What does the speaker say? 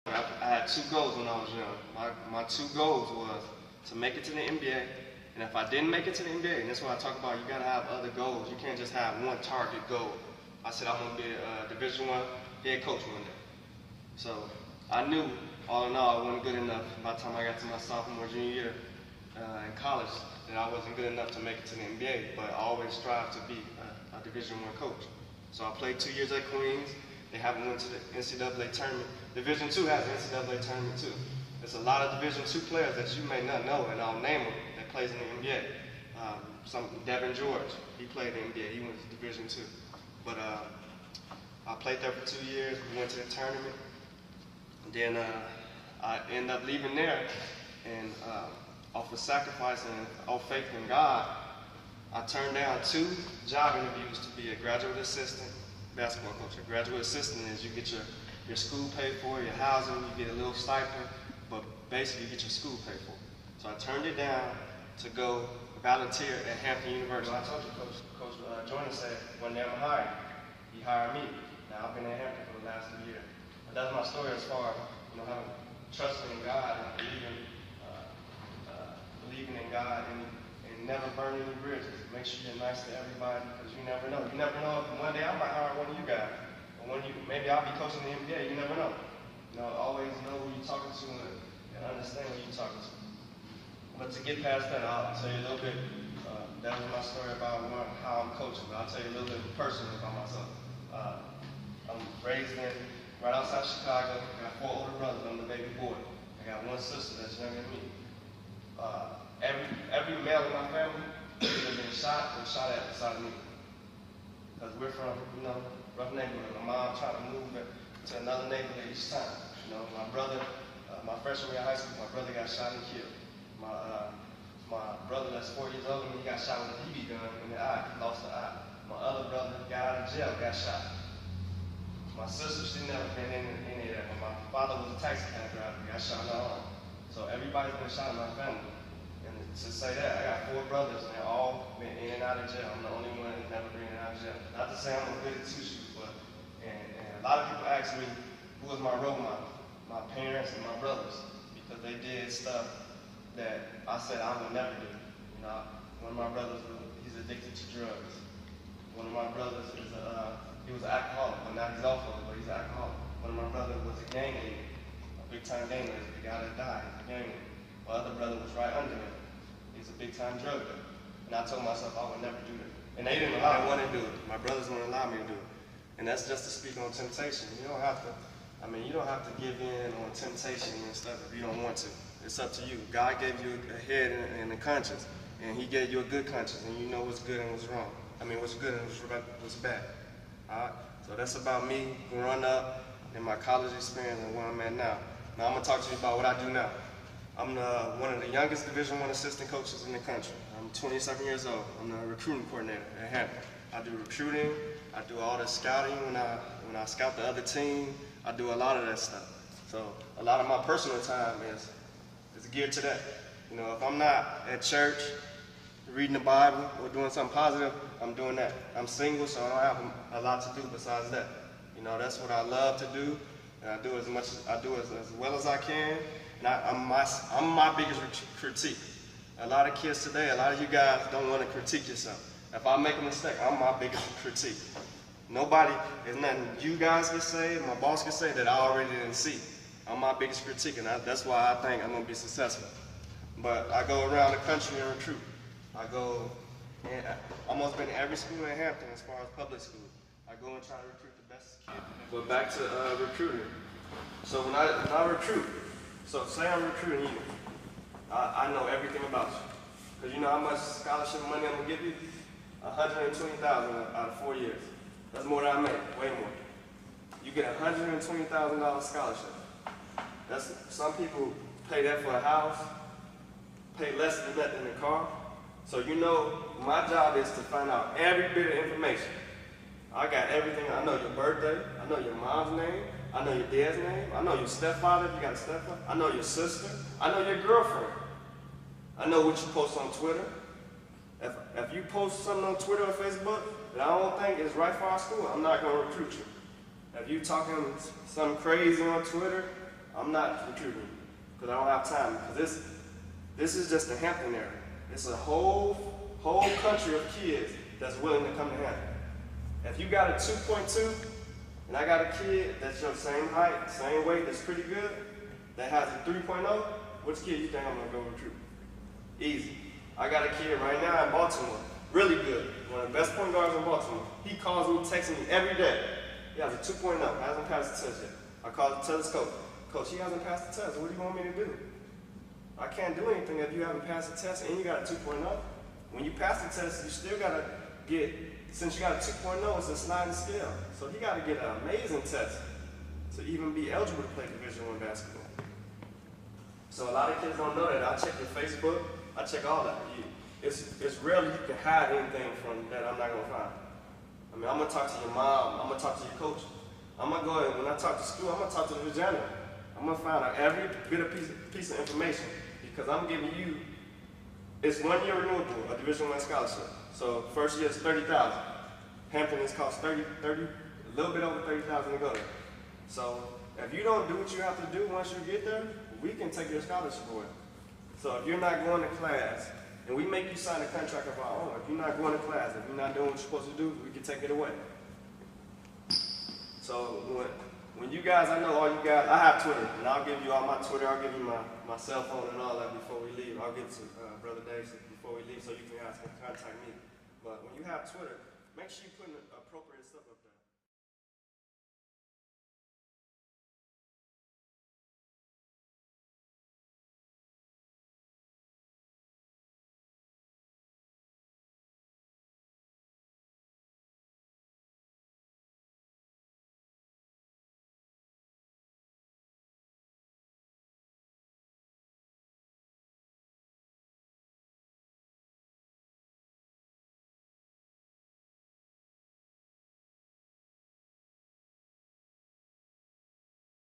I had two goals when I was young. My two goals was to make it to the NBA, and if I didn't make it to the NBA, and that's what I talk about, you gotta have other goals. You can't just have one target goal. I said I want to be a Division I head coach one day. So I knew, all in all, I wasn't good enough by the time I got to my sophomore, junior year in college, that I wasn't good enough to make it to the NBA, but I always strived to be a Division I coach. So I played 2 years at Queens. They haven't went to the NCAA tournament. Division II has an NCAA tournament too. There's a lot of Division II players that you may not know, and I'll name them, that plays in the NBA. Devin George, he played in the NBA, he went to Division II. But I played there for 2 years, we went to the tournament. Then I ended up leaving there, and off of sacrifice and off faith in God, I turned down 2 job interviews to be a graduate assistant basketball coach. A graduate assistant is you get your school paid for, your housing, you get a little stipend, but basically you get your school paid for. So I turned it down to go volunteer at Hampton University. I told you, Coach Jordan said, one day I'm gonna hire you. He hired me. Now I've been at Hampton for the last 2 years. But that's my story as far as, having trusting in God and believing in God and never burn any bridges. Make sure you're nice to everybody, because you never know. You never know if one day I might hire one of you guys. Or maybe I'll be coaching the NBA, you never know. Always know who you're talking to and understand who you're talking to. But to get past that, I'll tell you a little bit, that was my story about how I'm coaching, but I'll tell you a little bit personally about myself. I'm raised right outside Chicago. I got 4 older brothers, I'm the baby boy. I got 1 sister that's younger than me. Every male in my family has been shot and shot at beside me. Because we're from, rough neighborhood. My mom tried to move to another neighborhood each time. My brother, my freshman year of high school, my brother got shot and killed. My brother that's 4 years older than me, he got shot with a BB gun in the eye, he lost the eye. My other brother got out of jail, got shot. My sister, she never been in any of that. But my father was a taxi cab driver, got shot in the arm. So everybody's been shot in my family. And to say that, I got 4 brothers, and they're all been in and out of jail. I'm the only one that's never been in and out of jail. Not to say I'm a good two-shoes, but and a lot of people ask me, who was my role model? My parents and my brothers, because they did stuff that I said I would never do. One of my brothers, he's addicted to drugs. One of my brothers he was an alcoholic, but now he's off of it, but he's an alcoholic. One of my brothers was a gang leader, a big-time gang leader. The guy that died, he's a gang leader. My other brother was right under him. He's a big-time drug dealer. And I told myself I would never do that. And they didn't allow me to do it. My brothers wouldn't allow me to do it. And that's just to speak on temptation. You don't have to give in on temptation and stuff if you don't want to. It's up to you. God gave you a head and a conscience, and He gave you a good conscience, and you know what's good and what's wrong. What's good and what's bad. All right? So that's about me growing up and my college experience and where I'm at now. Now I'm gonna talk to you about what I do now. I'm one of the youngest Division I assistant coaches in the country. I'm 27 years old. I'm the recruiting coordinator at Hampton. I do recruiting. I do all the scouting when I scout the other team. I do a lot of that stuff. So a lot of my personal time is geared to that. If I'm not at church, reading the Bible or doing something positive, I'm doing that. I'm single, so I don't have a lot to do besides that. That's what I love to do, and I do as well as I can. And I'm my biggest critique. A lot of kids today, a lot of you guys don't want to critique yourself. If I make a mistake, I'm my biggest critique. There's nothing you guys can say, my boss can say that I already didn't see. I'm my biggest critique, and that's why I think I'm going to be successful. But I go around the country and recruit. I go, and almost been in every school in Hampton as far as public school. I go and try to recruit the best kids. But back to recruiting. So when I recruit, so say I'm recruiting you, I know everything about you. Because you know how much scholarship money I'm going to give you? $120,000 out of 4 years. That's more than I make, way more. You get a $120,000 scholarship. Some people pay that for a house, pay less than that in a car. So my job is to find out every bit of information. I got everything. I know your birthday, I know your mom's name, I know your dad's name, I know your stepfather if you got a stepfather, I know your sister, I know your girlfriend. I know what you post on Twitter. If you post something on Twitter or Facebook that I don't think is right for our school, I'm not going to recruit you. If you talking something crazy on Twitter, I'm not recruiting because I don't have time. Because this is just the Hampton area. It's a whole country of kids that's willing to come to Hampton. If you got a 2.2 and I got a kid that's your same height, same weight, that's pretty good, that has a 3.0, which kid you think I'm gonna go recruit? Easy. I got a kid right now in Baltimore, really good, one of the best point guards in Baltimore. He calls me, texts me every day. He has a 2.0, hasn't passed the test yet. I call to tell his coach, Coach, he hasn't passed the test, what do you want me to do? I can't do anything if you haven't passed the test and you got a 2.0. When you pass the test, you still gotta get, since you got a 2.0, it's a sliding scale. So he gotta get an amazing test to even be eligible to play Division I basketball. So a lot of kids don't know that. I check your Facebook, I check all that. It's rarely you can hide anything from that I'm not gonna find. I mean, I'm gonna talk to your mom, I'm gonna talk to your coach. I'm gonna go ahead, when I talk to school, I'm gonna talk to the janitor. I'm gonna find out every bit of piece of information because I'm giving you, it's 1 year renewable, a Division I scholarship. So first year is $30,000. Hampton is cost 30, a little bit over $30,000 to go there. So if you don't do what you have to do once you get there, we can take your scholarship away. So if you're not going to class, and we make you sign a contract of our own, if you're not going to class, if you're not doing what you're supposed to do, we can take it away. So when you guys, I know all you guys, I have Twitter, and I'll give you all my Twitter, I'll give you my cell phone and all that before we leave. I'll give it to Brother Dave before we leave so you can guys can contact me. But when you have Twitter, make sure you put appropriate stuff up there.